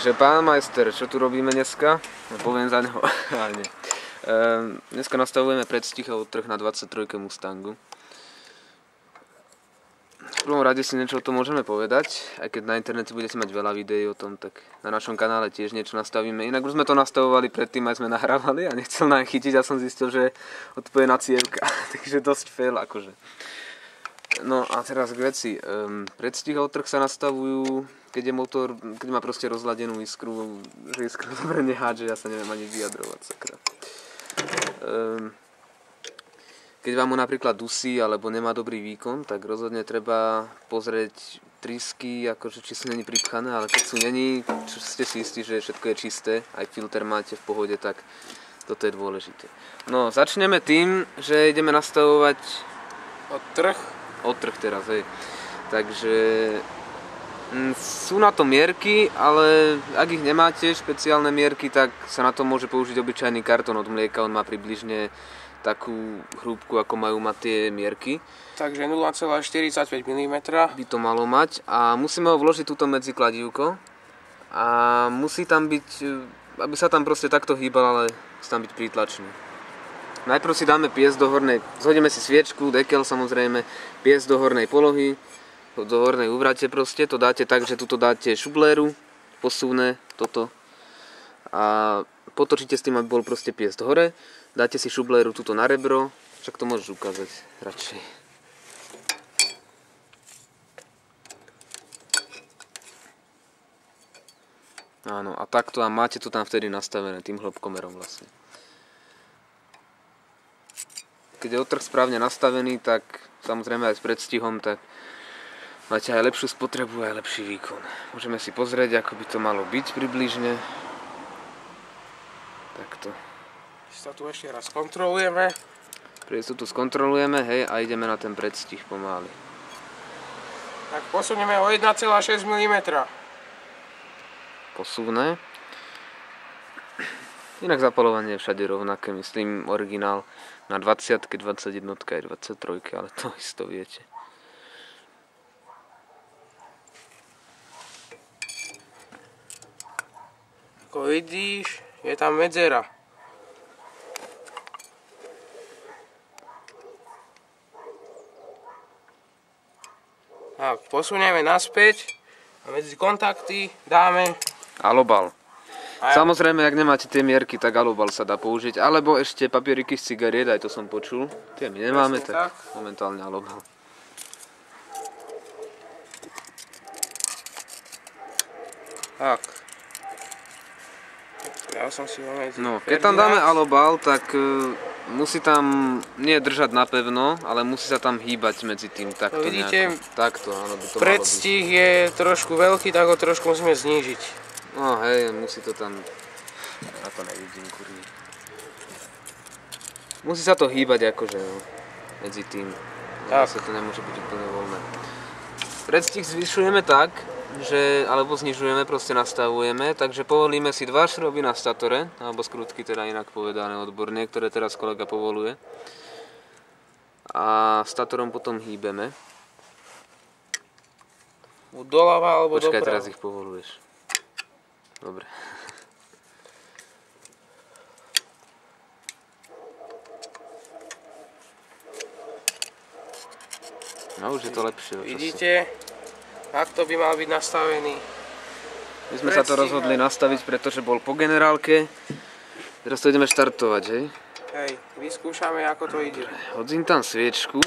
Takže pán majster, čo tu robíme dneska? Poviem za neho, ale nie. Dneska nastavujeme predstih a odtrh na 23 Mustangu. V prvom rade si niečo o tom môžeme povedať, aj keď na internete budete mať veľa videí o tom, tak na našom kanále tiež niečo nastavíme. Inak už sme to nastavovali predtým, aj sme nahrávali a nechcel nám chytiť a som zistil, že odpojená cievka, takže dosť fail akože. No a teraz k veci. Predstih a odtrh sa nastavujú, keď je motor, keď má proste rozladenú iskru, že iskra dobre nehádže, ja sa neviem ani vyjadrovať, sakra. Keď vám ho napríklad dusí alebo nemá dobrý výkon, tak rozhodne treba pozrieť trysky, akože či sú není pripchané, ale keď sú není, čo ste si istí, že všetko je čisté, aj filter máte v pohode, tak toto je dôležité. No, začneme tým, že ideme nastavovať odtrh teraz, hej. Takže sú na to mierky, ale ak ich nemáte, špeciálne mierky, tak sa na to môže použiť obyčajný kartón od mlieka, on má približne takú hrúbku, ako majú mať tie mierky. Takže 0,45 mm by to malo mať a musíme ho vložiť túto medzi kladívko a musí tam byť, aby sa tam proste takto hýbal, ale musí tam byť prítlačný. Najprv si dáme piesť do hornej, zhodíme si sviečku, dekel samozrejme, piesť do hornej polohy, do hornej úvrate proste, to dáte tak, že tuto dáte šubléru, posúvne toto a potočíte s tým, aby bol proste piesť hore, dáte si šubléru tuto na rebro, však to môžeš ukázať radšej. Áno, a takto a máte to tam vtedy nastavené tým hĺbkomerom vlastne. Keď je odtrh správne nastavený, tak samozrejme aj s predstihom, tak máte aj lepšiu spotrebu, aj lepší výkon. Môžeme si pozrieť, ako by to malo byť približne. Takto. Sa tu ešte raz kontrolujeme. Priestotu skontrolujeme, hej, a ideme na ten predstih pomaly. Tak posunieme o 1,6 mm. Posuvné. Inak zapaľovanie je všade rovnaké, myslím originál na 20, 21 aj 23, ale to isto viete. Ako vidíš, je tam medzera. Tak, posunieme naspäť a medzi kontakty dáme Alobal. Samozrejme, ak nemáte tie mierky, tak alobal sa dá použiť, alebo ešte papieriky z cigariet, aj to som počul. Tie my nemáme, tak momentálne alobal. Tak. Ja som si ho medzi... No, keď tam dáme alobal, tak musí tam nie držať napevno, ale musí sa tam hýbať medzi tým takto vidíte, nejako. Takto, áno, by to predstih je trošku veľký, tak ho trošku musíme znížiť. No hej, musí to tam... Ja to nevidím, kurní. Musí sa to hýbať akože, no, medzi tým. Zase to nemôže byť úplne voľné. Predstih zvyšujeme tak, že, alebo znižujeme, proste nastavujeme, takže povolíme si 2 šroby na statore, alebo skrutky teda inak povedané odborne, ktoré teraz kolega povoluje. A statorom potom hýbeme. Doľava alebo doprava? Počkaj, teraz ich povoluješ. Dobre. No už je to lepšie. Vidíte, takto by mal byť nastavený. My sme sa to rozhodli nastaviť, pretože bol po generálke. Teraz to ideme štartovať, hej? Hej, vyskúšame, ako to ide. Hodím tam sviečku.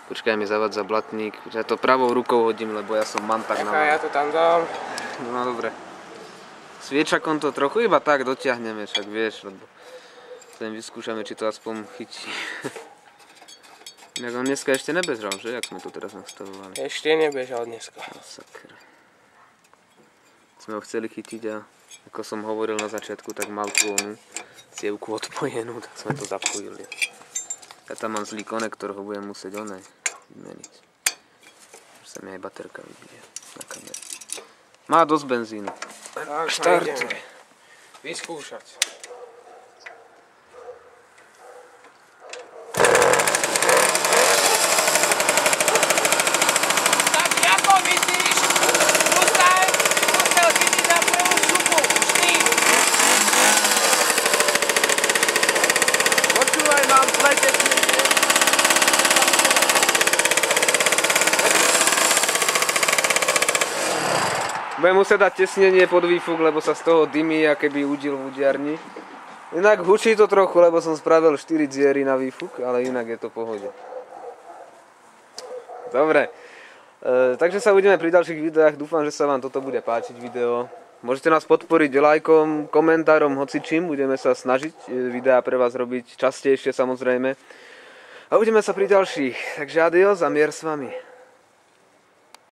Počkaj, mi zavadza blatník. Ja to pravou rukou hodím, lebo ja som mantak na ja to tam dám. No dobre. Sviečakom to trochu iba tak dotiahneme, však vieš, lebo sem vyskúšame, či to aspoň chytí. Inak on dneska ešte nebežal, že? Jak sme to teraz nastavovali? Ešte nebežal dneska. No, sakra. Sme ho chceli chytiť a ako som hovoril na začiatku, tak mal tú onu cievku odpojenú, tak sme to zapojili. Ja tam mám zlý konektor, ho budem musieť vymeniť. Už sa mi aj baterka vybije na kamere. Má dosť benzínu. Tak, štartuj. Vyskúšať. Tak ako myslíš, Mustang musel chytiť na prvú Budem musieť dať tesnenie pod výfuk, lebo sa z toho dymí, a keby udil v udiarni. Inak hučí to trochu, lebo som spravil 4 dziery na výfuk, ale inak je to v pohode. Dobre, takže sa uvidíme pri ďalších videách. Dúfam, že sa vám toto bude páčiť video. Môžete nás podporiť lajkom, komentárom, hocičím. Budeme sa snažiť videá pre vás robiť častejšie, samozrejme. A uvidíme sa pri ďalších. Takže adios a mier s vami.